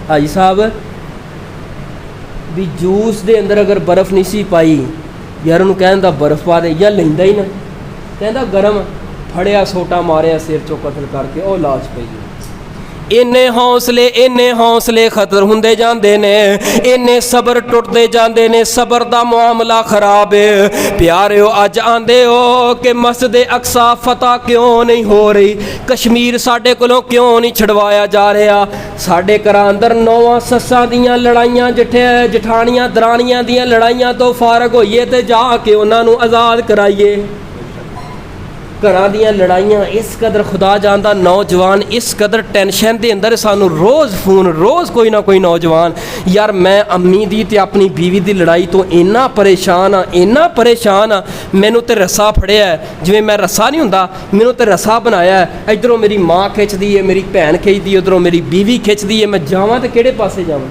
हाजी साहब भी जूस दे अंदर अगर बर्फ नहीं सी पाई, यार उन्होंने कहता बर्फ पा दे, या लेंदा ही ना, कहता गरम, फड़िया सोटा मारिया सिर चो कतल करके ओ लाश पई। इन्ने हौसले खतर हुंदे जांदे ने, इन्ने सबर टुटदे जांदे ने। सबर दा मामला खराब है। प्यारेओ अज आंदे हो कि मस्जिद अक्सा फतह क्यों नहीं हो रही, कश्मीर साडे कोलों क्यों नहीं छड़वाया जा रहा। साडे घरां अंदर नौवां सस्सां दियां लड़ाइयां, जठानियां दरानियां दियां लड़ाइयां तो फारग होइए ते जाके उन्हां नूं आज़ाद कराइए। घरां दियां लड़ाइयां इस कदर खुदा जानदा, नौजवान इस कदर टेंशन दे अंदर सानू रोज़ फोन, रोज़ कोई ना कोई नौजवान, यार मैं अम्मी दी ते अपनी बीवी दी लड़ाई तो इन्ना परेशान हाँ, मैनू तो रस्सा फड़िया है, जिवें मैं रस्सा नहीं हुंदा, मैनू तो रस्सा बनाया है। इधरों मेरी माँ खिंचदी है, मेरी भैन खिंचदी है, उधरों मेरी बीवी खिंचदी है, मैं जावां तो किहड़े पासे जावां।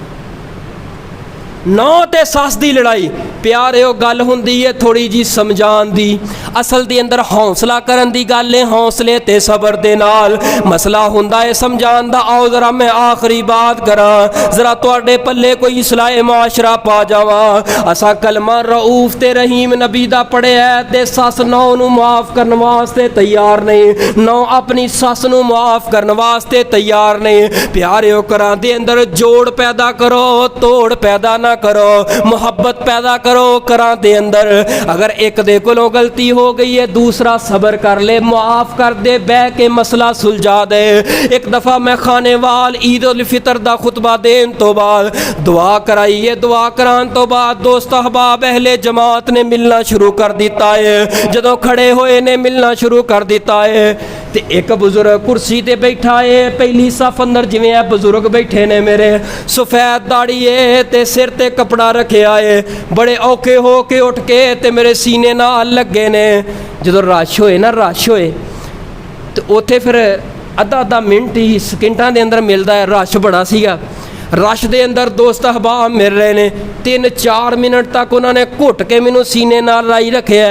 नौ ते सस दी लड़ाई प्यारे गल हुंदी है थोड़ी जी समझाण दी। असल दे अंदर हौसला करन दी गल है, हौसले ते सबर दे नाल मसला हुंदा है समझाण दा। आओ जरा मैं आखिरी बात करां, जरा तुहाडे पल्ले कोई इस्लाह माशरा पा जावां। असा कलमा रऊफ ते रहीम नबी दा पढ़िया ते सस नौ नूं माफ़ करन वास्ते तैयार नहीं, नौ अपनी सस नूं माफ़ करन वास्ते तैयार नहीं। प्यारे घरां दे अंदर जोड़ पैदा करो, तोड़ पैदा ना करो, मुहब्बत पैदा करो घरां दे अंदर। अगर एक दे कोलों गलती हो गई है, दूसरा सबर कर ले, माफ कर दे, बह के मसला सुलझा दे। एक दफ़ा मैं खाने वाल ईद उल फितर दा खुतबा देन तो बाद दुआ कराई है। दुआ करान तो बाद दोस्त अहबाब अहले जमात ने मिलना शुरू कर दिता है। जदों खड़े होए ने मिलना शुरू कर दिता है ते एक बुजुर्ग कुर्सी ते बैठा है, पहली सफ अंदर जिवें बुजुर्ग बैठे ने मेरे, सफेद दाढ़ी है ते सिर ते कपड़ा रखिया है, बड़े औखे हो के उठ के ते मेरे सीने नाल लगे ने। जो रश होए ना, रश होए तो उत्थे फिर अद्धा मिनट ही सकिंटां दे अंदर मिलदा है, रश बड़ा सीगा। रश दे अंदर दोस्त अहबाब मिल रहे ने 3-4 मिनट तक उन्होंने घुट के मैनू सीने नाल लाई रखे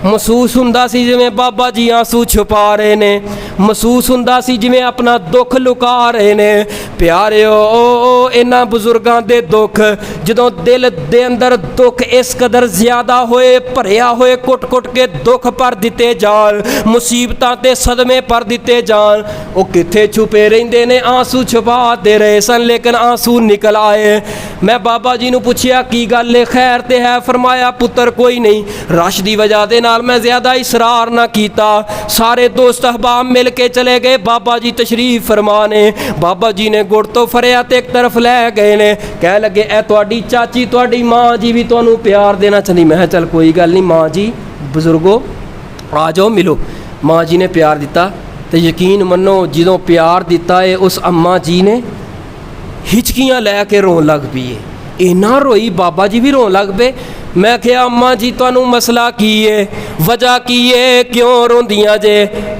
महसूस हुंदा सी जिवें बाबा जी आंसू छुपा रहे ने महसूस हुंदा सी जिवें अपना दुख लुका रहे ने प्यारिओ इन्हां बुजुर्गां दे दुख जदों दिल दे अंदर दुख इस कदर ज़्यादा होए भरिया होए घुट घुट के दुख भर दिते जान मुसीबतां ते सदमे भर दिते जान वो कित्थे छुपे रहिंदे ने आंसू छुपा दे रहे सन लेकिन आंसू निकल आए। मैं बाबा जी नूं पुछया की गल है खैर ते है फरमाया पुत्र कोई नहीं रश की वजह दे नाल मैं ज़्यादा इसरार ना कीता सारे दोस्त अहबाब मिल के चले गए बाबा जी तशरीफ फरमा ने बाबा जी ने गुड़ तो फरिया ते एक तरफ लै गए ने कह लगे ए तुहाडी चाची तुहाडी माँ जी भी तुहानूं प्यार देना चाहती मैं चल कोई गल नहीं माँ जी बुजुर्गो आ जाओ मिलो माँ जी ने प्यार दिता तो यकीन मनो जो प्यार दिता है उस अम्मा जी ने हिचकियां लैके रोन लग पई है इन्ना रोई बाबा जी भी रोन लग पे मैं क्या अम्मा जी तुहानू मसला की है वजह की है क्यों रोंदियां जे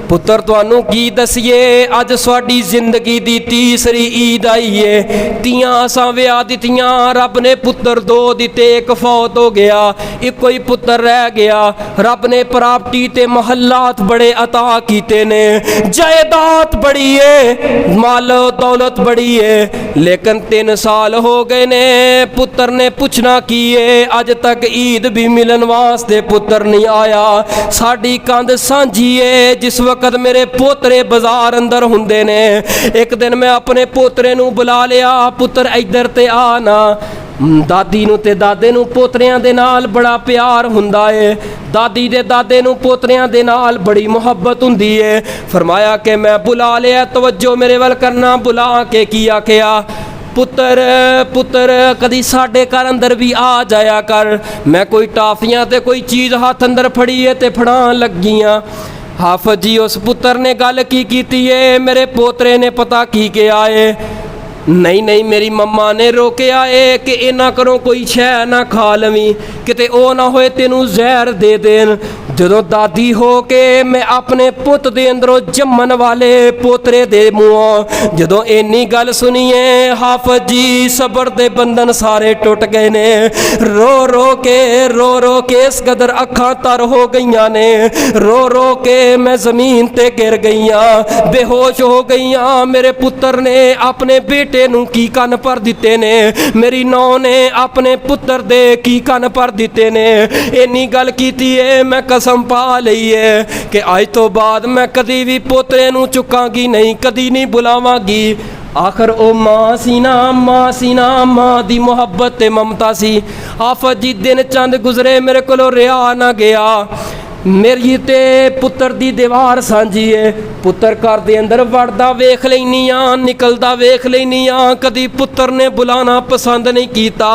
पुत्र तुहानू की दसीए अज साडी जिंदगी दी तीसरी ईद आई है तियां असां विआह दित्तियां रब ने पुत्र 2 दिते एक फौत हो गया एक कोई पुत्र रह गया रब ने प्रॉपर्टी ते महलात बड़े अता कीते ने जायदाद बड़ी है माल दौलत बड़ी है लेकिन 3 साल हो गए ने पुत्र ने पूछना की है अज तक ईद भी मिलन वास्ते पुत्र नहीं आया साड़ी कंध सांझी है जिस वक्त मेरे पोतरे बाजार अंदर हुंदे ने एक दिन मैं अपने पोतरे नूं बुला लिया पुत्र इधर ते आ ना दादी नूं ते दादे नूं पोतरियां दे नाल बड़ा प्यार हुंदा है दादी दे दादे नूं पोतरियां दे नाल बड़ी मुहब्बत हुंदी है फरमाया कि मैं बुला लिया तवज्जो मेरे वल करना बुला के की आखिया पुत्र पुत्र कदी साडे घर अंदर भी आ जाया कर मैं कोई टाफियां ते कोई चीज़ हाथ अंदर फड़ी है ते फड़ान लगियां हाफिज जी उस पुत्र ने गल की कीती है मेरे पोतरे ने पता की के आए नहीं नहीं मेरी मम्मा ने रोकया है कि इन्ना करो कोई शह ना खा लवी किते ओ ना होए तेनू जहर दे देन जदों दादी हो के मैं अपने पुत दे अंदरों जम्मन वाले पोतरे दे मूहों जदों इन्नी गल सुनीए हाफिज जी सबर दे बंधन सारे टुट गए ने रो रो के इस कदर अखां तर हो गईयां ने रो के मैं जमीन ते गिर गईयां बेहोश हो गईयां मेरे पुत्र ने अपने बेटे नूं की कन भर दिते ने मेरी नौ ने अपने पुत्र दे की कन भर दिते ने इन्नी गल कीती है मैं कसम पा लई है कि अज तो बाद मैं कदी भी पोतरे नूं चुकांगी नहीं कदी नहीं बुलावांगी आखिर ओ माँ सी ना माँ दी मुहब्बत ते ममता सी हाफिज जी दिन चंद गुजरे मेरे कोलों रिहा ना गया मेरी ते पुत्र दी दीवार सांझी है पुत्र घर दे अंदर वड़दा वेख लैनी आ निकलदा वेख लैनी आ कदी पुत्र ने बुलाना पसंद नहीं कीता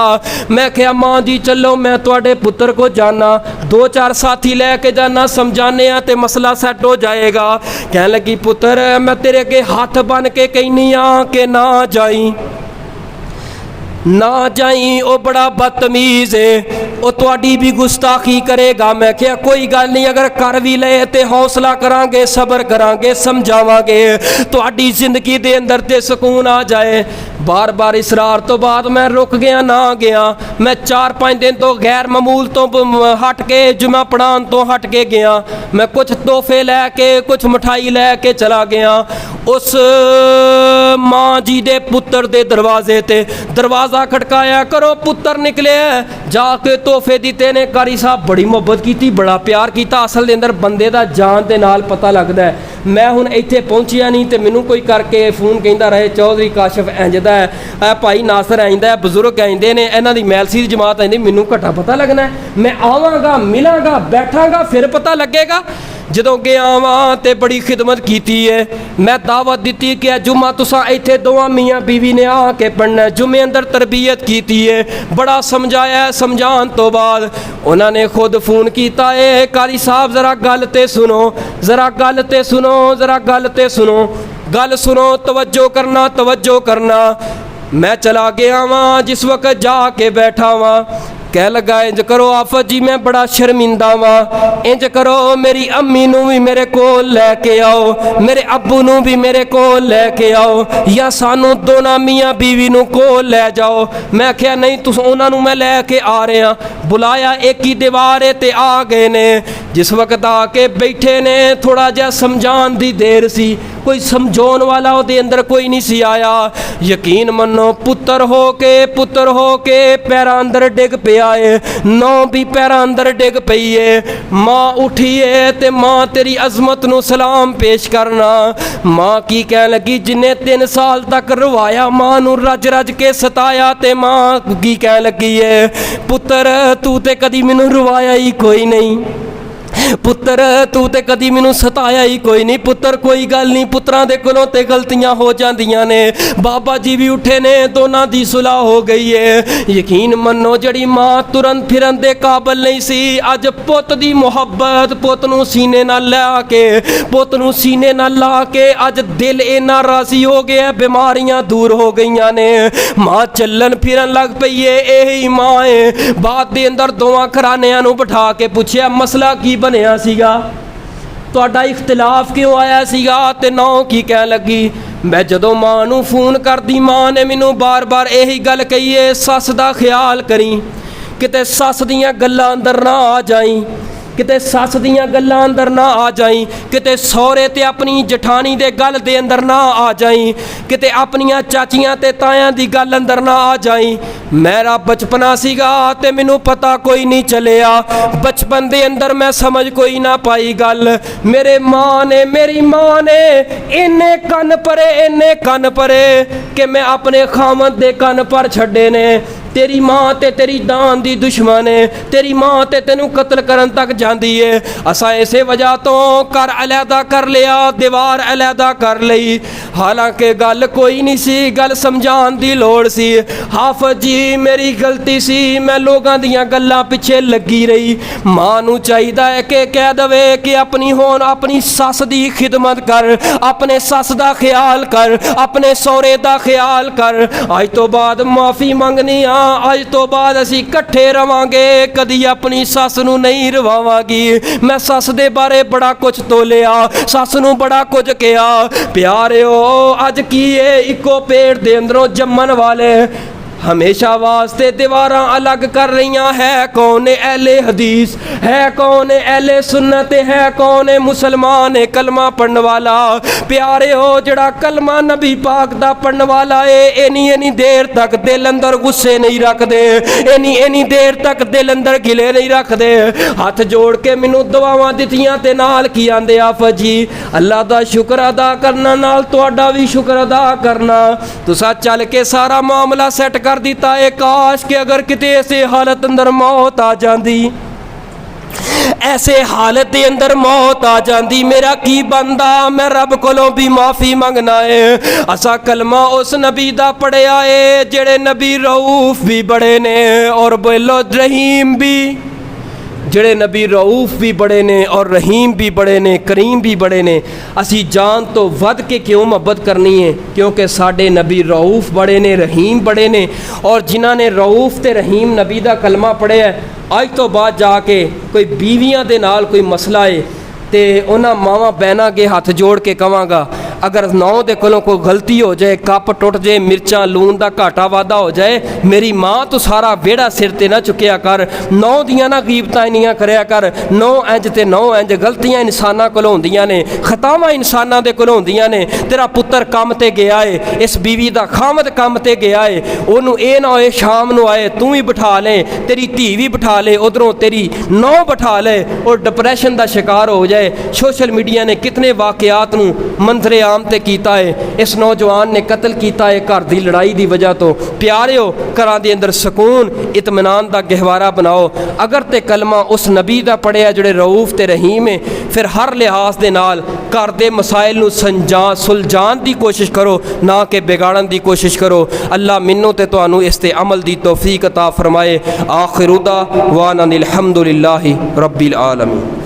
मैं क्या माँ जी चलो मैं तुहाडे पुत्र को जाना 2-4 साथी लैके जाना समझाने ते मसला सैट हो जाएगा कह लगी पुत्र मैं तेरे अगे हाथ बन के कहनी आ कि ना जाई ओ बड़ा बदतमीज़ है वो तुहाडी भी गुस्ताखी करेगा मैं क्या कोई गल नहीं अगर कर भी ले ते हौसला करांगे सबर करांगे समझावांगे तुहाडी जिंदगी दे अंदर ते सुकून आ जाए बार बार इसरार तो बाद मैं रुक गया ना गया मैं 4-5 दिन तो गैर मामूल तो हट के जुमा पढ़ान तो हट के गया मैं कुछ तोहफे लैके कुछ मिठाई लैके चला गया उस माँ जी दे पुत्र दे दरवाजे ते दरवाज़ा खटकाया करो पुत्र निकले जाके तोहफे दिते ने कारी साहब बड़ी मुहब्बत की बड़ा प्यार किया असल के अंदर बंदे दा जान दे नाल पता लगता है मैं हुण इत्थे पहुंचिया नहीं तो मैनू कोई करके फोन कहता रहे चौधरी काशिफ इंजदा है भाई नासर आइंदा है बजुर्ग आइंदे ने इन्हां दी मैलसी जमात आइंदी मैनू घटा पता लगना है मैं आवांगा मिलांगा बैठांगा फिर पता लगेगा जदों गया वां ते बड़ी खिदमत की है मैं दावत दी कि जुम्मा तुसा इत्थे दोवां मियाँ बीवी ने आके पढ़ना जुम्मे अंदर तरबियत की है बड़ा समझाया समझाने तो बाद उन्होंने खुद फोन किया है कारी साहब जरा गल ते सुनो जरा गल ते सुनो जरा गल ते सुनो गल सुनो तवज्जो करना मैं चला गया वां जिस वक्त जाके बैठा वां कह लगा इंज करो आफत जी मैं बड़ा शर्मिंदा वां, इंज करो मेरी अम्मी नूं भी मेरे कोल लैके आओ, मेरे अब्बू नूं भी मेरे कोल लैके आओ, या सानू दोना मियाँ बीवी नूं कोल लै जाओ। मैं आख्या नहीं तुस उन्हां नूं मैं लैके आ रहा। बुलाया एक ही दीवार ते आ गए ने। जिस वक्त आके बैठे ने थोड़ा जिहा समझाण दी देर सी, कोई समझाउण वाला उहदे अंदर कोई नहीं सी आया। यकीन मनो पुत्र हो के पैरां अंदर डिग पिया है, नौ भी पैरां अंदर डिग पई है। माँ उठी है ते माँ तेरी अजमत नूं सलाम पेश करना। माँ की कह लगी जिन्हें 3 साल तक रवाया माँ नूं रज रज के सताया, ते माँ की कह लगी है पुत्र तू ते कदी मैनूं रवाया ही कोई नहीं, पुत्र तू ते कदी मैनू सताया ही कोई नहीं। पुत्र कोई गल नहीं, पुत्रां दे कोलों ते गलतियां हो जांदियां ने। बाबा जी भी उठे ने, दोनों दी सुलह हो गई है। यकीन मनो जड़ी माँ तुरन फिरन दे काबल नहीं सी, अज पुत दी मुहब्बत पुत नू सीने नाल ला के, पुत नू सीने नाल ला के अज दिल इन्ना राजी हो गया, बीमारियां दूर हो गईयां ने। माँ चलन फिरन लग पई है। यही माँ है। बाद दे अंदर दोवां घरानियां नू बिठा के पूछया मसला की बनया सीगा, तुहाडा इख्तिलाफ क्यों आया सीगा? ते नौ की कह लगी मैं जदों माँ नूं फोन करदी माँ ने मैनू बार बार यही गल कही है सस दा ख्याल करी, किते सस दियां गल्लां अंदर ना आ जाई, किते सस दियां गल्लां अंदर ना आ जाई, किते सौरे ते अपनी जठानी दे गल दे अंदर ना आ जाई, किते अपनियां चाचियां ते तायां दी गल अंदर ना आ जाई। मेरा बचपना सीगा ते मैनू पता कोई नहीं चलिया, बचपन दे अंदर मैं समझ कोई ना पाई गल। मेरी माँ ने इन्ने कन परे कि मैं अपने खामद दे कन पर छड्डे ने। तेरी माँ ते तेरी दान दी दुश्मन है, तेरी माँ ते तेनू कत्ल करन तक जाती है। असा इसे वजह तो घर अलहदा कर लिया, दीवार अलहदा कर लई। हालांकि गल कोई नहीं सी, गल समझाण दी लोड़ सी। हाफज जी मेरी गलती सी, मैं लोगों दियां गल्लां पिछे लगी रही। माँ नू चाहिदा है कि कह दवे कि अपनी सस दी खिदमत कर, अपने सस दा ख्याल कर, अपने सौरे दा ख्याल कर। अज तो बाद माफ़ी मंगनी आ, अज तो बाद असी कट्ठे रवांगे, कदी अपनी सस नू नहीं रवावांगी। मैं सस दे बारे बड़ा कुछ तोलिया, सस नू बड़ा कुछ कहा। प्यारिओ अज की है इको पेट दे अंदरों जम्मन वाले हमेशा वास्ते दीवारां अलग कर रही है। कौन है अहले हदीस, है कौन है अहले सुन्नत, है कौन है मुसलमान है कलमा पढ़ने वाला। प्यारे हो जड़ा कलमा नबी पाक दा पढ़ने वाला है, इनी देर तक दिल अंदर गुस्से नहीं रखते, इनी देर तक दिल अंदर गिले नहीं रखते। हाथ जोड़ के मैनू दुआवां दित्तियां ते नाल की आंदे आफत जी अल्लाह दा शुक्र अदा करना, नाल तुहाडा भी शुक्र अदा करना। तुसा चल के सारा मामला सैट कर दिता है। काश के अगर किते ऐसे हालत अंदर मौत आ जाती, ऐसे हालत के अंदर मौत आ जाती, मेरा की बनदा? मैं रब कोलों भी माफ़ी मंगना है। असा कलमा उस नबी दा पढ़िया है जेड़े नबी रऊफ भी बड़े ने और बोलो रहीम भी, जेड़े नबी रऊफ भी बड़े ने और रहीम भी बड़े ने, करीम भी बड़े ने। असी जान तो वध के क्यों मोहब्बत करनी है? क्योंकि साडे नबी रऊफ बड़े ने, रहीम बड़े ने। और जिन्हां ने रऊफ ते रहीम नबी दा कलमा पढ़िया है, अज तो बाद जाके कोई बीवियां दे नाल कोई मसला है तो उन्हां मावां बहनां अगे हथ जोड़ के कहांगा अगर नौ दे कोलों कोई गलती हो जाए, कप टुट जाए, मिर्चां लून का घाटा वाधा हो जाए, मेरी माँ तो सारा वेड़ा सिर ते ना चुकिया कर, नौ दियां ना गीबतां इन्नियां करया कर। नौ इंज ते नौ इंज, गलतियां इंसानां कोलों होंदियां ने, खतावां इंसानां दे कोलों होंदियां ने। तेरा पुत्तर काम ते गया है, इस बीवी दा खामद काम ते गया है, ओनू ये ना होए शाम नू आए तू भी बिठा ले, तेरी धी भी बिठा ले, उधरों तेरी नौ बिठा ले और डिप्रैशन का शिकार हो जाए। सोशल मीडिया ने कितने वाकयात नू मंजरे आम ते कीता है। इस नौजवान ने कत्ल किया है घर की लड़ाई की वजह तो। प्यारिओ घरां दे अंदर सुकून इत्मीनान का गहवारा बनाओ। अगर ते कलमा उस नबी का पढ़िया जिहड़े रऊफ ते रहीम है, फिर हर लिहाज दे नाल घर दे मसाइल नू सुलझाण दी कोशिश करो, ना कि बिगाड़न दी कोशिश करो। अल्लाह मिन्नू ते तुहानू इस ते अमल दी तौफीक अता फरमाए। आखिर दावाना अनिल हम्दुलिल्लाहि रब्बिल आलमीन।